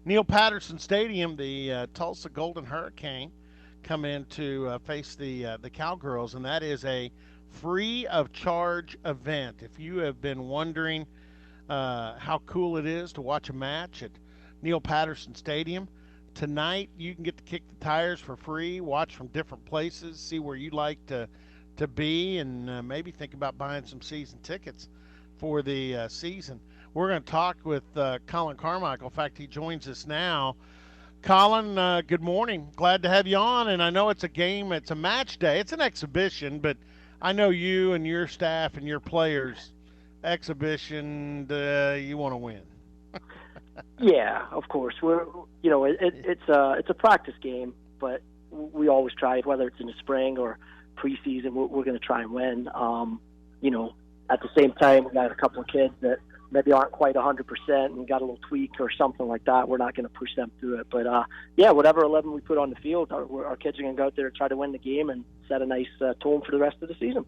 Neal Patterson Stadium, the Tulsa Golden Hurricane come in to face the Cowgirls, and that is a free of charge event. If you have been wondering how cool it is to watch a match at Neal Patterson Stadium, tonight you can get to kick the tires for free, watch from different places, see where you'd like to be, and maybe think about buying some season tickets for the season. We're going to talk with Colin Carmichael. In fact, he joins us now. Colin, good morning. Glad to have you on. And I know it's a game, it's a match day, it's an exhibition, but I know you and your staff and your players, exhibition, you want to win. Yeah, of course. It's a practice game, but we always try, whether it's in the spring or preseason, we're going to try and win. At the same time, we got a couple of kids that maybe aren't quite 100% and got a little tweak or something like that. We're not going to push them through it. But, whatever 11 we put on the field, our kids are going to go out there and try to win the game and set a nice tone for the rest of the season.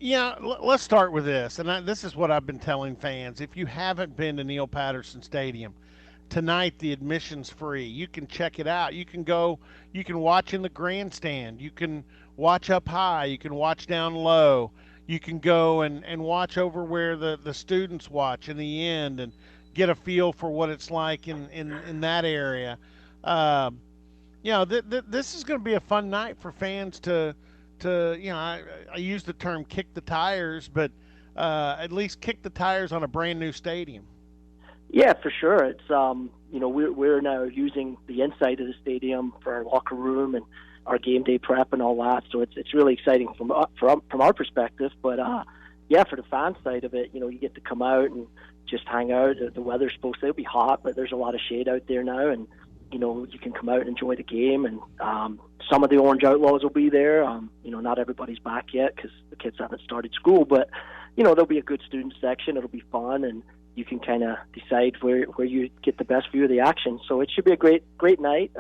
Yeah, let's start with this. And this is what I've been telling fans. If you haven't been to Neal Patterson Stadium, tonight the admission's free. You can check it out. You can go, you can watch in the grandstand. You can watch up high. You can watch down low. You can go and watch over where the students watch in the end and get a feel for what it's like in that area. This is going to be a fun night for fans I use the term kick the tires, but at least kick the tires on a brand new stadium. Yeah, for sure. It's we're now using the inside of the stadium for our locker room and our game day prep and all that. So it's really exciting from our perspective. But for the fan side of it, you get to come out and just hang out. The weather's supposed to be hot, but there's a lot of shade out there now, and you can come out and enjoy the game. And some of the Orange Outlaws will be there. Not everybody's back yet because the kids haven't started school, but there'll be a good student section. It'll be fun, and you can kind of decide where you get the best view of the action. So it should be a great night.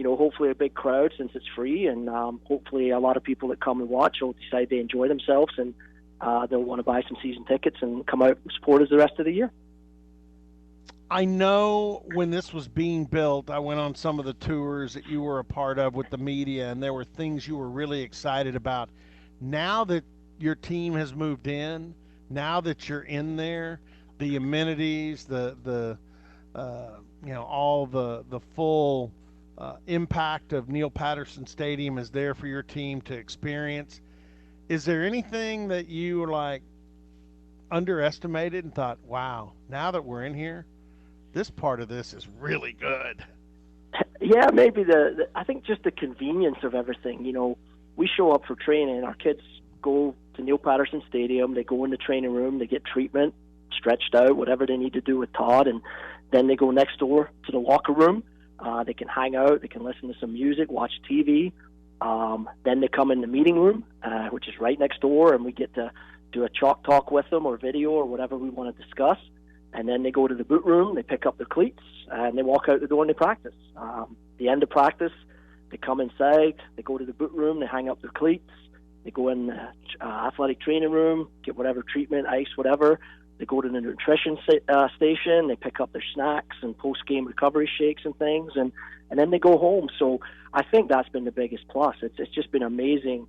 Hopefully a big crowd since it's free, and hopefully a lot of people that come and watch will decide they enjoy themselves, and they'll want to buy some season tickets and come out and support us the rest of the year. I know when this was being built, I went on some of the tours that you were a part of with the media, and there were things you were really excited about. Now that your team has moved in, now that you're in there, the amenities, all the full impact of Neal Patterson Stadium is there for your team to experience. Is there anything that you were underestimated and thought, wow, now that we're in here, this part of this is really good? Yeah, maybe I think just the convenience of everything. We show up for training. Our kids go to Neal Patterson Stadium. They go in the training room. They get treatment, stretched out, whatever they need to do with Todd, and then they go next door to the locker room. They can hang out. They can listen to some music, watch TV. Then they come in the meeting room, which is right next door, and we get to do a chalk talk with them or video or whatever we want to discuss. And then they go to the boot room, they pick up their cleats, and they walk out the door and they practice. The end of practice, they come inside, they go to the boot room, they hang up their cleats, they go in the athletic training room, get whatever treatment, ice, whatever. They go to the nutrition station, they pick up their snacks and post-game recovery shakes and things, and then they go home. So I think that's been the biggest plus. It's just been amazing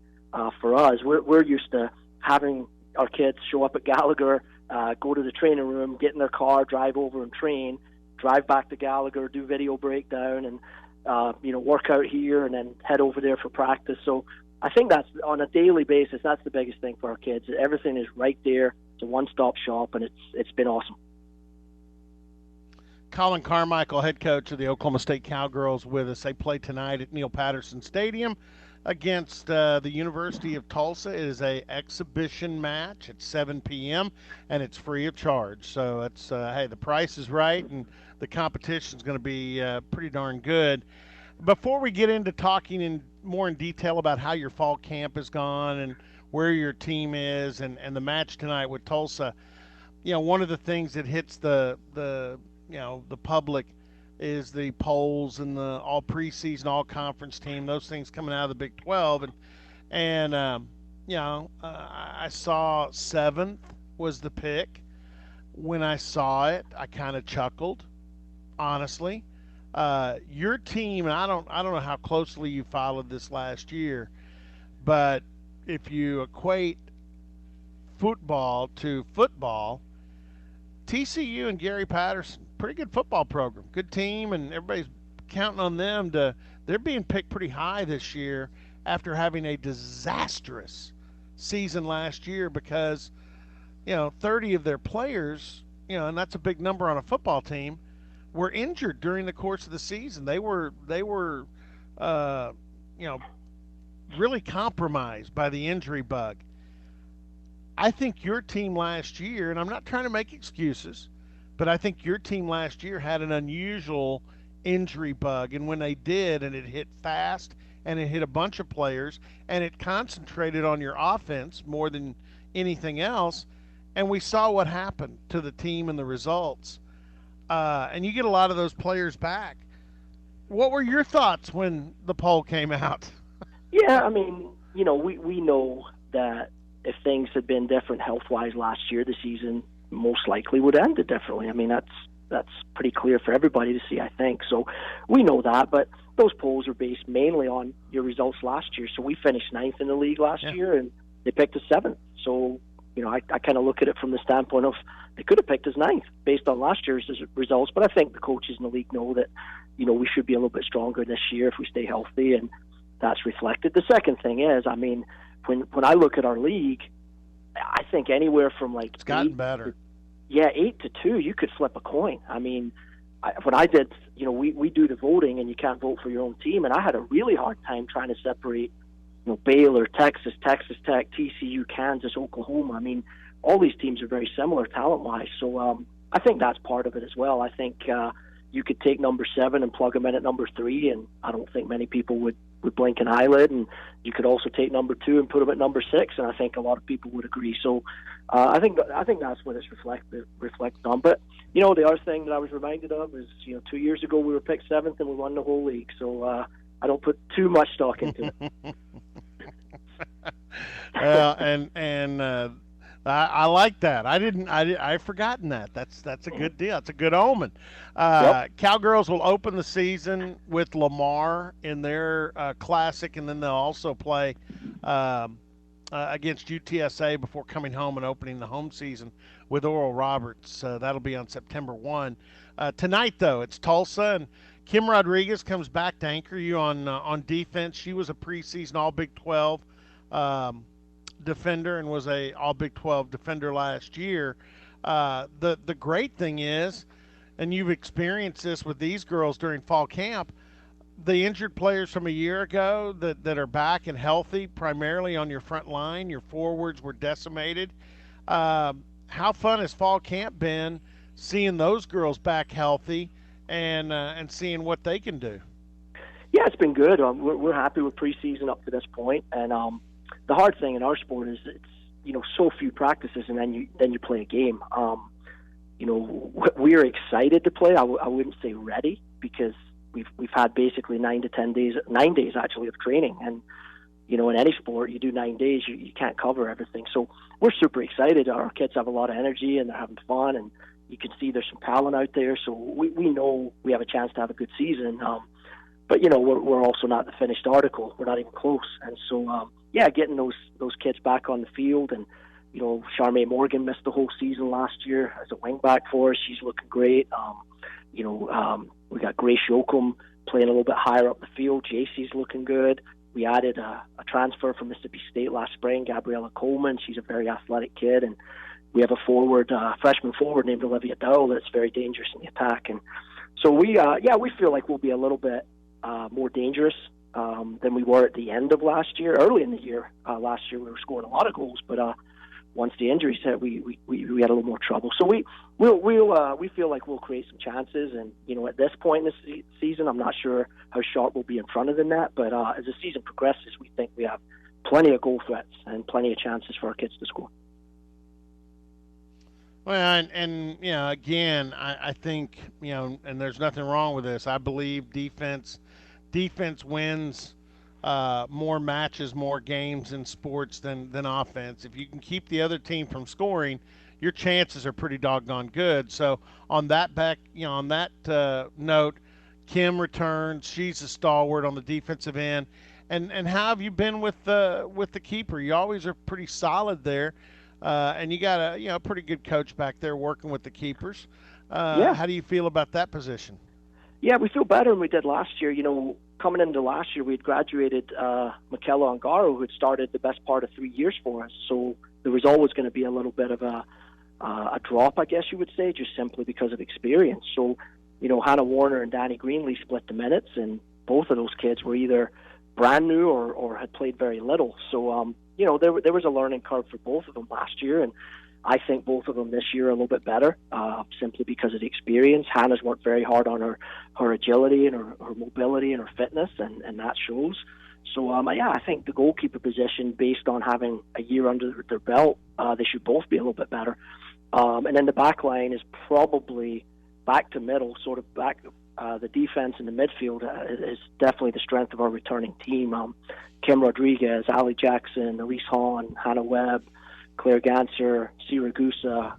for us. We're used to having our kids show up at Gallagher, go to the training room, get in their car, drive over and train, drive back to Gallagher, do video breakdown, and work out here, and then head over there for practice. So I think that's on a daily basis. That's the biggest thing for our kids. Everything is right there. It's a one-stop shop, and it's been awesome. Colin Carmichael, head coach of the Oklahoma State Cowgirls, with us. They play tonight at Neal Patterson Stadium against the University of Tulsa. It is a exhibition match at 7 p.m., and it's free of charge. So it's the price is right, and the competition is going to be pretty darn good. Before we get into talking more in detail about how your fall camp has gone and where your team is and the match tonight with Tulsa, one of the things that hits the public is the polls and the all preseason, all conference team, those things coming out of the Big 12. And I saw 7th was the pick. When I saw it, I kind of chuckled, honestly. Your team, and I don't know how closely you followed this last year, but if you equate football to football, TCU and Gary Patterson, pretty good football program, good team, and everybody's counting on them to. They're being picked pretty high this year after having a disastrous season last year because 30 of their players, and that's a big number on a football team, were injured during the course of the season. They were, uh, you know, really compromised by the injury bug. I think your team last year, and I'm not trying to make excuses, but I think your team last year had an unusual injury bug. And when they did, and it hit fast and it hit a bunch of players and it concentrated on your offense more than anything else. And we saw what happened to the team and the results. And you get a lot of those players back. What were your thoughts when the poll came out? Yeah, I mean, we know that if things had been different health wise last year, the season most likely would have ended differently. I mean, that's pretty clear for everybody to see, I think. So we know that, but those polls are based mainly on your results last year. So we finished ninth in the league last year, and they picked us seventh. So I kind of look at it from the standpoint of they could have picked us ninth based on last year's results. But I think the coaches in the league know that we should be a little bit stronger this year if we stay healthy, and that's reflected. The second thing is, I mean, when I look at our league, I think anywhere from like it's gotten better. 8-2, you could flip a coin. I mean, when I did, we do the voting, and you can't vote for your own team, and I had a really hard time trying to separate, Baylor, Texas, Texas Tech, TCU, Kansas, Oklahoma. I mean, all these teams are very similar talent-wise, so I think that's part of it as well. I think you could take number 7 and plug them in at number 3, and I don't think many people would blink an eyelid. And you could also take number 2 and put them at number 6, and I think a lot of people would agree. So I think that's what it's reflected on. But the other thing that I was reminded of is 2 years ago we were picked 7th and we won the whole league. So I don't put too much stock into it. Well, and I like that. I've forgotten that. That's a good deal. It's a good omen. Yep. Cowgirls will open the season with Lamar in their classic, and then they'll also play against UTSA before coming home and opening the home season with Oral Roberts. That'll be on September 1. Tonight, though, it's Tulsa, and Kim Rodriguez comes back to anchor you on defense. She was a preseason All Big 12 defender and was a All Big 12 defender last year. The great thing is, and you've experienced this with these girls during fall camp, the injured players from a year ago that are back and healthy, primarily on your front line, your forwards were decimated. How fun has fall camp been seeing those girls back healthy and seeing what they can do? Yeah, it's been good. We're happy with preseason up to this point, and the hard thing in our sport is it's so few practices, and then you play a game. We're excited to play. I wouldn't say ready, because we've had basically 9 days actually of training, and in any sport you do 9 days, you can't cover everything. So we're super excited. Our kids have a lot of energy and they're having fun, and you can see there's some talent out there. So we know we have a chance to have a good season. But we're also not the finished article. We're not even close. And so getting those kids back on the field, and Charmaine Morgan missed the whole season last year as a wingback for us. She's looking great. We got Grace Yoakum playing a little bit higher up the field. JC's looking good. We added a transfer from Mississippi State last spring, Gabriella Coleman. She's a very athletic kid, and we have a freshman forward named Olivia Dowell that's very dangerous in the attack. And so we feel like we'll be a little bit more dangerous than we were at the end of last year. Early in the year, last year we were scoring a lot of goals, but once the injuries hit, we had a little more trouble. So we feel like we'll create some chances, and at this point in the season, I'm not sure how sharp we'll be in front of the net, but as the season progresses, we think we have plenty of goal threats and plenty of chances for our kids to score. Well, and again, I think and there's nothing wrong with this. I believe defense wins more matches, more games in sports than offense. If you can keep the other team from scoring, your chances are pretty doggone good. So on that note, Kim returns. She's a stalwart on the defensive end. And how have you been with the keeper? You always are pretty solid there, and you got a pretty good coach back there working with the keepers. Yeah, How do you feel about that position? yeah, we feel better than we did last year. Coming into last year, we had graduated Michaela Ongaro, who had started the best part of 3 years for us. So there was always going to be a little bit of a drop, I guess you would say, just simply because of experience. So, Hannah Warner and Danny Greenlee split the minutes, and both of those kids were either brand new or had played very little. So, there was a learning curve for both of them last year, and I think both of them this year are a little bit better, simply because of the experience. Hannah's worked very hard on her agility and her mobility and her fitness, and that shows. So, I think the goalkeeper position, based on having a year under their belt, they should both be a little bit better. And then the back line is probably back to middle, sort of back. The defense in the midfield is definitely the strength of our returning team. Kim Rodriguez, Ali Jackson, Elise Hahn, Hannah Webb, Claire Ganser, Siragusa,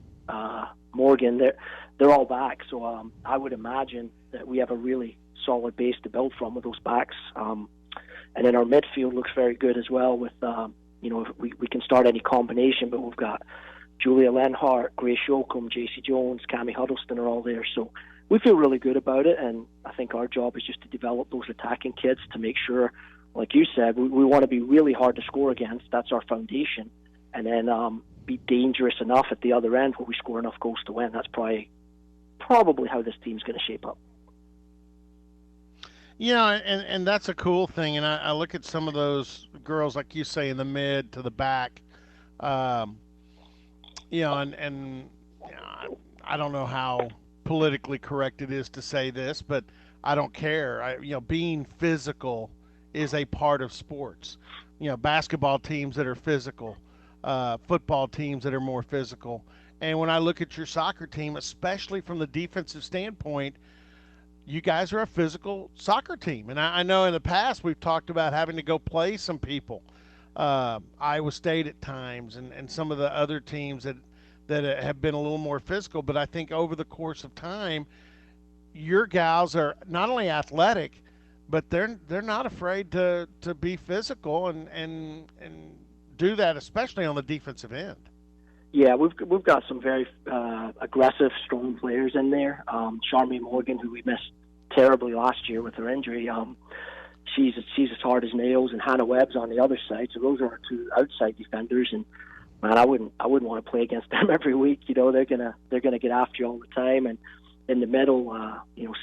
Morgan, they're all back. So I would imagine that we have a really solid base to build from with those backs. And then our midfield looks very good as well with, we can start any combination, but we've got Julia Lenhart, Grace Yoakum, JC Jones, Cami Huddleston are all there. So we feel really good about it, and I think our job is just to develop those attacking kids to make sure, like you said, we want to be really hard to score against. That's our foundation. And then be dangerous enough at the other end where we score enough goals to win. That's probably how this team's going to shape up. And that's a cool thing. And I look at some of those girls, like you say, in the mid to the back, and I don't know how politically correct it is to say this, but I don't care. Being physical is a part of sports. Basketball teams that are physical, football teams that are more physical. And when I look at your soccer team, especially from the defensive standpoint, you guys are a physical soccer team. And I know in the past we've talked about having to go play some people, Iowa State at times, and some of the other teams that have been a little more physical. But I think over the course of time, your gals are not only athletic, but they're not afraid to be physical and do that, especially on the defensive end. Yeah, we've got some very aggressive, strong players in there. Charmaine Morgan, who we missed terribly last year with her injury, she's as hard as nails, and Hannah Webb's on the other side. So those are our two outside defenders, and man, I wouldn't want to play against them every week. They're gonna get after you all the time. And in the middle,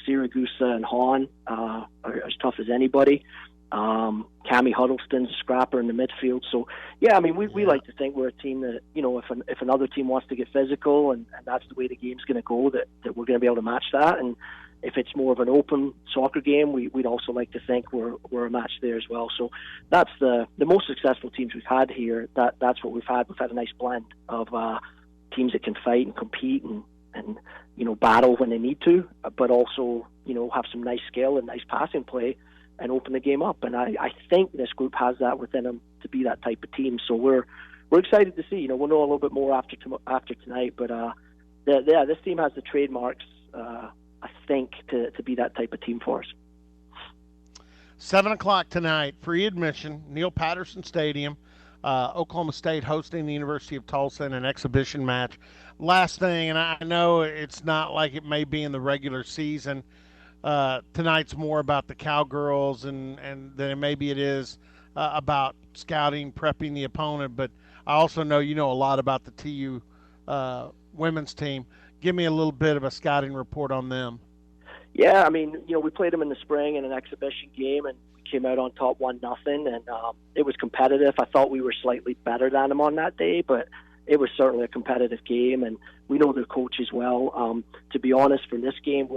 Siragusa and Hahn are as tough as anybody. Cami Huddleston's a scrapper in the midfield. So, yeah, I mean, we like to think we're a team that, if another team wants to get physical and that's the way the game's going to go, that we're going to be able to match that. And if it's more of an open soccer game, we'd also like to think we're a match there as well. So that's the most successful teams we've had here. That's what we've had. We've had a nice blend of teams that can fight and compete and battle when they need to, but also, have some nice skill and nice passing play and open the game up. And I think this group has that within them to be that type of team. So we're excited to see. We'll know a little bit more after tonight. But this team has the trademarks, I think, to be that type of team for us. 7:00 tonight, free admission, Neal Patterson Stadium. Oklahoma State hosting the University of Tulsa in an exhibition match. Last thing, and I know it's not like it may be in the regular season. Tonight's more about the Cowgirls and then maybe it is about scouting, prepping the opponent. But I also know you know a lot about the TU women's team. Give me a little bit of a scouting report on them. Yeah, I mean, we played them in the spring in an exhibition game, and we came out on top 1-0, and it was competitive. I thought we were slightly better than them on that day, but it was certainly a competitive game, and we know their coach as well. To be honest, for this game,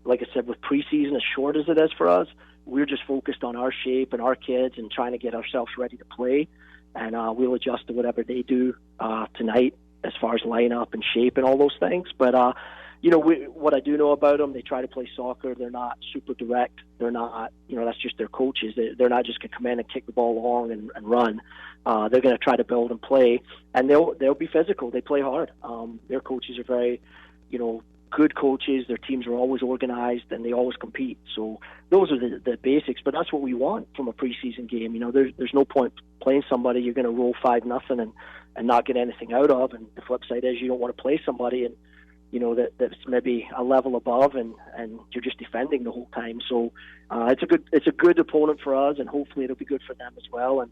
like I said, with preseason as short as it is for us, we're just focused on our shape and our kids and trying to get ourselves ready to play. And we'll adjust to whatever they do tonight as far as lineup and shape and all those things. But What I do know about them, they try to play soccer. They're not super direct. They're not, that's just their coaches. They're not just going to come in and kick the ball long and run. They're going to try to build and play, and they'll be physical. They play hard. Their coaches are very, good coaches. Their teams are always organized, and they always compete. So those are the basics. But that's what we want from a preseason game. There's no point playing somebody you're going to roll 5-0 and not get anything out of. And the flip side is you don't want to play somebody and that's maybe a level above, and you're just defending the whole time. So it's a good opponent for us, and hopefully it'll be good for them as well. And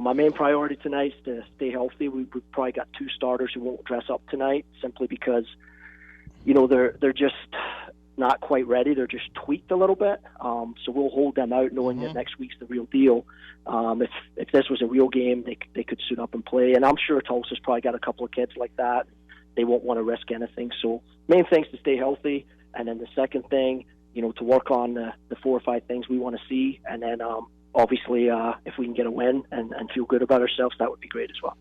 my main priority tonight is to stay healthy. We've probably got 2 starters who won't dress up tonight simply because they're just not quite ready. They're just tweaked a little bit. So we'll hold them out, knowing that next week's the real deal. If this was a real game, they could suit up and play. And I'm sure Tulsa's probably got a couple of kids like that. They won't want to risk anything. So main thing is to stay healthy, and then the second thing, to work on the 4 or 5 things we want to see, and then obviously if we can get a win and feel good about ourselves, that would be great as well.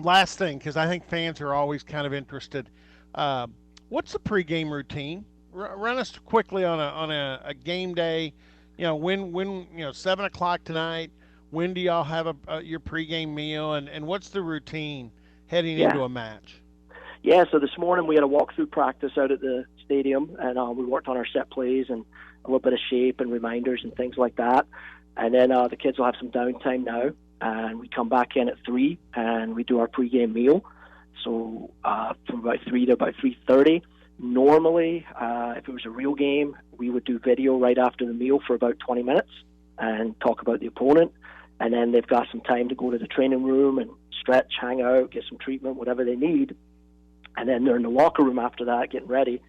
Last thing, because I think fans are always kind of interested. What's the pregame routine? Run us quickly on a game day. When 7:00 tonight. When do y'all have your pregame meal, and what's the routine heading into a match? Yeah, so this morning we had a walkthrough practice out at the stadium, and we worked on our set plays and a little bit of shape and reminders and things like that. And then the kids will have some downtime now, and we come back in at 3 and we do our pregame meal. So from about 3 to about 3:30. Normally, if it was a real game, we would do video right after the meal for about 20 minutes and talk about the opponent. And then they've got some time to go to the training room and stretch, hang out, get some treatment, whatever they need. And then they're in the locker room after that, getting ready.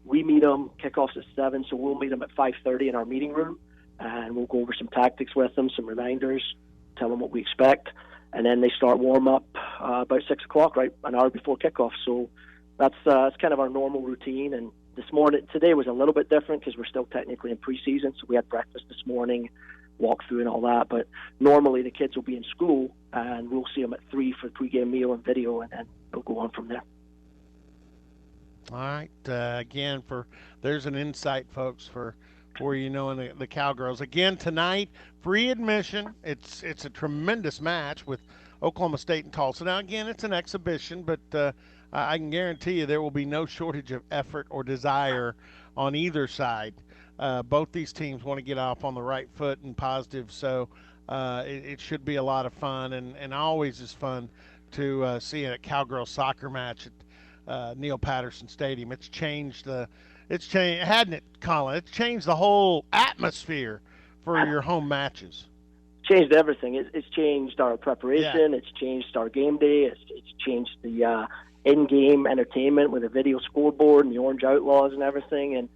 We meet them, kickoff's at 7, so we'll meet them at 5:30 in our meeting room, and we'll go over some tactics with them, some reminders, tell them what we expect. And then they start warm-up about 6 o'clock, right, an hour before kickoff. So that's kind of our normal routine. And today was a little bit different because we're still technically in preseason, so we had breakfast this morning, walkthrough and all that. But normally the kids will be in school, and we'll see them at 3 for the pregame meal and video, and then they'll go on from there. All right. Again, there's an insight, folks, for in the Cowgirls. Again, tonight, free admission. It's a tremendous match with Oklahoma State and Tulsa. Now, again, it's an exhibition, but I can guarantee you there will be no shortage of effort or desire on either side. Both these teams want to get off on the right foot and positive, so it should be a lot of fun, and always is fun to see a Cowgirl soccer match at Neal Patterson Stadium. It's changed, hadn't it, Colin? It's changed the whole atmosphere for your home matches. Changed everything. It's changed our preparation. Yeah. It's changed our game day. It's changed the in-game entertainment with a video scoreboard and the Orange Outlaws and everything, and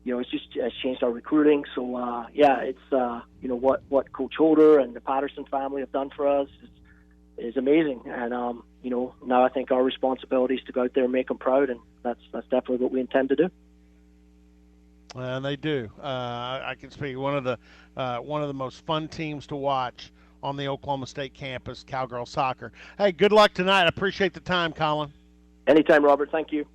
it's changed our recruiting. So it's what Coach Holder and the Patterson family have done for us is amazing. And now I think our responsibility is to go out there and make them proud, and that's definitely what we intend to do. And they do. I can speak one of the most fun teams to watch on the Oklahoma State campus, Cowgirl soccer. Hey, good luck tonight. I appreciate the time, Colin. Anytime, Robert. Thank you.